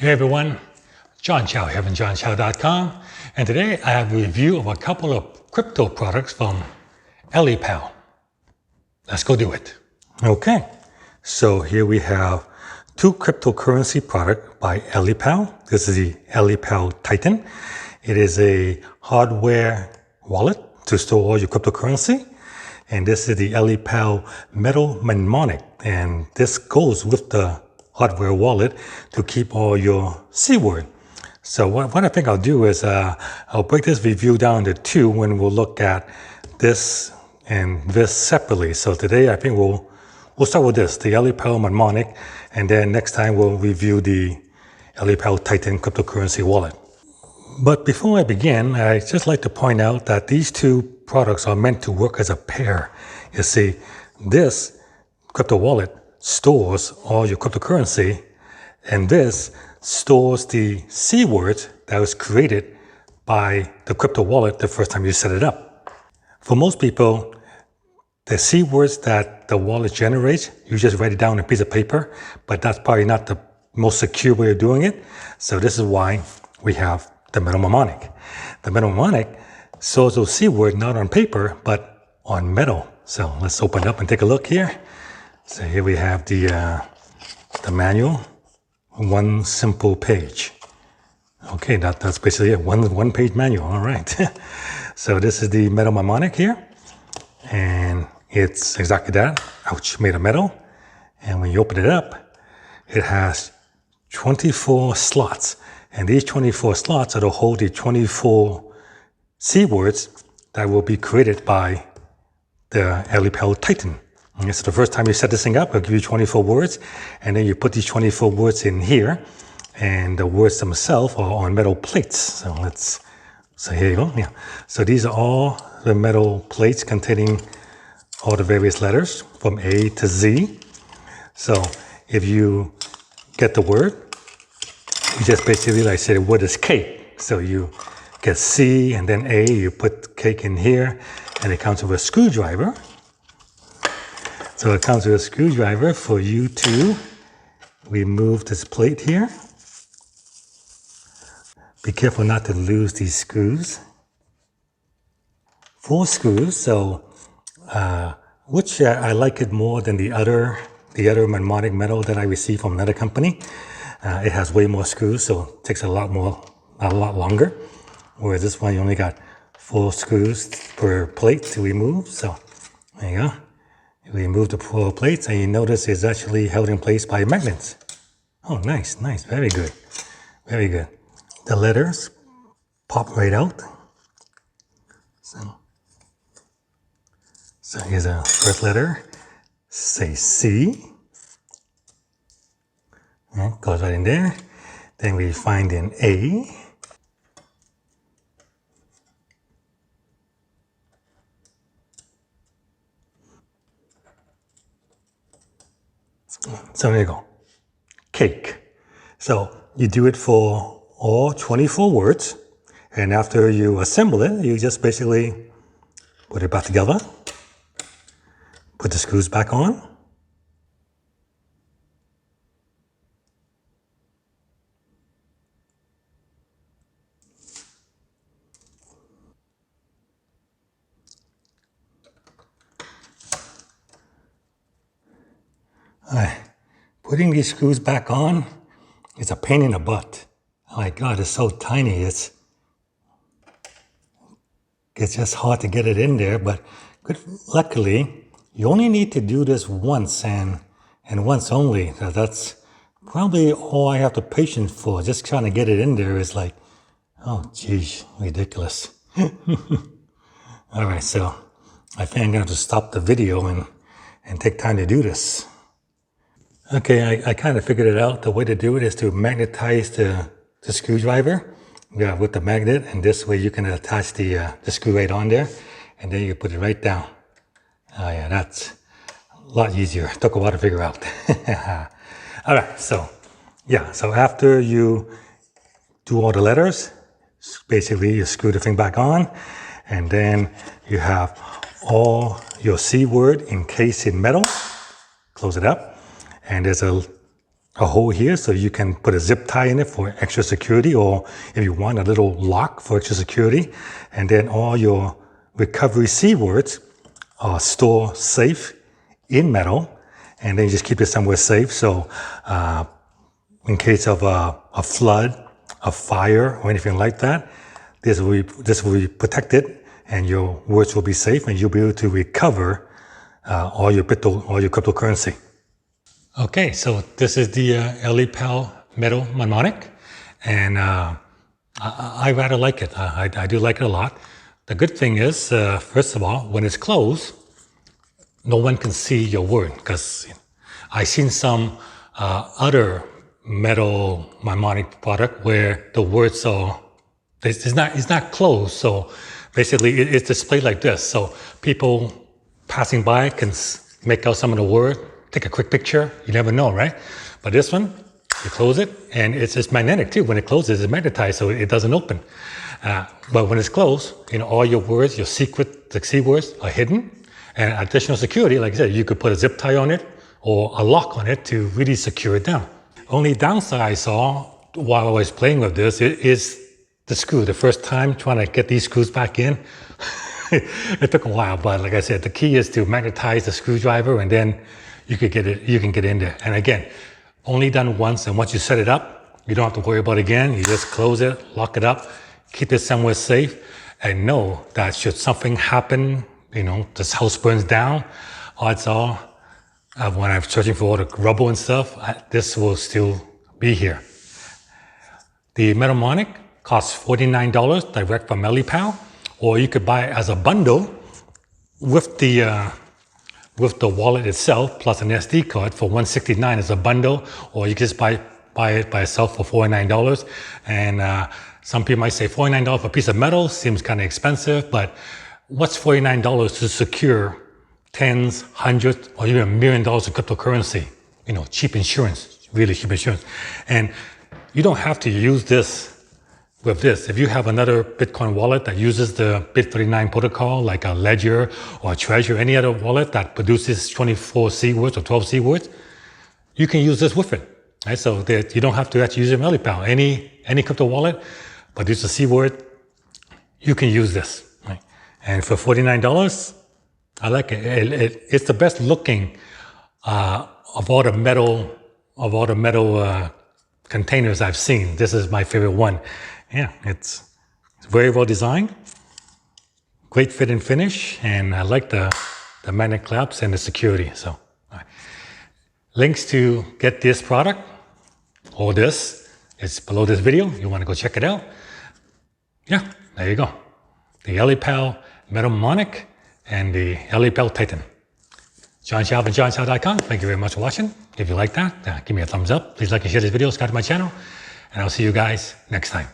Hey everyone, John Chow here from johnchow.com, and today I have a review of a couple of crypto products from ELLIPAL. Let's go do it. Okay, so here we have two cryptocurrency products by ELLIPAL. This is the ELLIPAL Titan. It is a hardware wallet to store all your cryptocurrency. And this is the ELLIPAL Mnemonic, and this goes with the hardware wallet to keep all your C-word. So what I think I'll do is I'll break this review down into two when we'll look at this and this separately. So today I think we'll start with this, the ELLIPAL Mnemonic, and then next time we'll review the ELLIPAL Titan cryptocurrency wallet. But before I begin, I'd just like to point out that these two products are meant to work as a pair. You see, this crypto wallet stores all your cryptocurrency, and this stores the C-word that was created by the crypto wallet the first time you set it up. For most people, the C-words that the wallet generates, you just write it down on a piece of paper, but that's probably not the most secure way of doing it. So this is why we have the mnemonic. The mnemonic stores those C-words not on paper, but on metal. So let's open it up and take a look here. So here we have the manual, one simple page. Okay, that's basically it, one page manual, all right. So this is the metal mnemonic here, and it's exactly that, ouch, made of metal. And when you open it up, it has 24 slots, and these 24 slots are to hold the 24 C-words that will be created by the ELLIPAL Titan. Okay, so the first time you set this thing up, it'll give you 24 words, and then you put these 24 words in here, and the words themselves are on metal plates. So here you go. Yeah. So these are all the metal plates containing all the various letters from A to Z. So if you get the word, you just basically, like I said, the word is cake. So you get C and then A, you put cake in here, and it comes with a screwdriver. So it comes with a screwdriver for you to remove this plate here. Be careful not to lose these screws. 4 screws, so which I like it more than the other mnemonic metal that I received from another company. It has way more screws, so it takes a lot longer. Whereas this one, you only got 4 screws per plate to remove. So there you go. You remove the 4 plates, and you notice it's actually held in place by magnets. Oh, nice, very good, very good. The letters pop right out. So here's a first letter, say C. Yeah, goes right in there. Then we find an A. So there you go, cake. So you do it for all 24 words, and after you assemble it, you just basically put it back together, put the screws back on, putting these screws back on is a pain in the butt. Oh my God, it's so tiny. It's just hard to get it in there, but luckily, you only need to do this once and once only. That's probably all I have the patience for. Just trying to get it in there is like, oh geez, ridiculous. All right, so I think I'm gonna have to stop the video and take time to do this. Okay, I kind of figured it out. The way to do it is to magnetize the screwdriver with the magnet, and this way you can attach the screw right on there, and then you put it right down. Oh yeah, that's a lot easier. It took a while to figure out. All right, so yeah, so after you do all the letters, basically you screw the thing back on, and then you have all your C-word encased in metal. Close it up. And there's a a hole here so you can put a zip tie in it for extra security, or if you want, a little lock for extra security. And then all your recovery C words are stored safe in metal, and then you just keep it somewhere safe. So in case of a flood, a fire, or anything like that, this will be protected, and your words will be safe, and you'll be able to recover all your cryptocurrency. Okay, so this is the ELLIPAL Metal Mnemonic, and I rather like it. I do like it a lot. The good thing is, first of all, when it's closed, no one can see your word, because I've seen some other metal mnemonic product where the words are, it's not closed. So basically it's displayed like this. So people passing by can make out some of the word, take a quick picture. You never know, right? But this one, you close it, and it's magnetic too. When it closes, it's magnetized, so it doesn't open. But when it's closed, all your words, your secret, the C words are hidden. And additional security, like I said, you could put a zip tie on it or a lock on it to really secure it down. Only downside I saw while I was playing with this is the screw. The first time trying to get these screws back in, it took a while. But like I said, the key is to magnetize the screwdriver, and then you can get in there. And again, only done once. And once you set it up, you don't have to worry about it again. You just close it, lock it up, keep it somewhere safe, and know that should something happen, this house burns down, odds are, when I'm searching for all the rubble and stuff, this will still be here. The Mnemonic costs $49 direct from ELLIPAL, or you could buy it as a bundle with the wallet itself plus an SD card for $169 as a bundle, or you can just buy it by itself for $49. And some people might say $49 for a piece of metal seems kind of expensive, but what's $49 to secure tens, hundreds, or even $1 million of cryptocurrency? Cheap insurance, really cheap insurance. And you don't have to use this with this. If you have another Bitcoin wallet that uses the BIT39 protocol, like a Ledger or a Treasure, any other wallet that produces 24 C words or 12 C words, you can use this with it. Right? So that you don't have to actually use ELLIPAL. Any crypto wallet produces a C word, you can use this. Right? And for $49, I like it. It's the best looking of all the metal containers I've seen. This is my favorite one. Yeah, it's very well designed, great fit and finish, and I like the magnet clamps and the security. So, links to get this product or this is below this video. You want to go check it out? Yeah, there you go. The ELLIPAL Metal Mnemonic and the ELLIPAL Titan. John Chow from JohnChow.com. Thank you very much for watching. If you like that, give me a thumbs up. Please like and share this video. Subscribe to my channel. And I'll see you guys next time.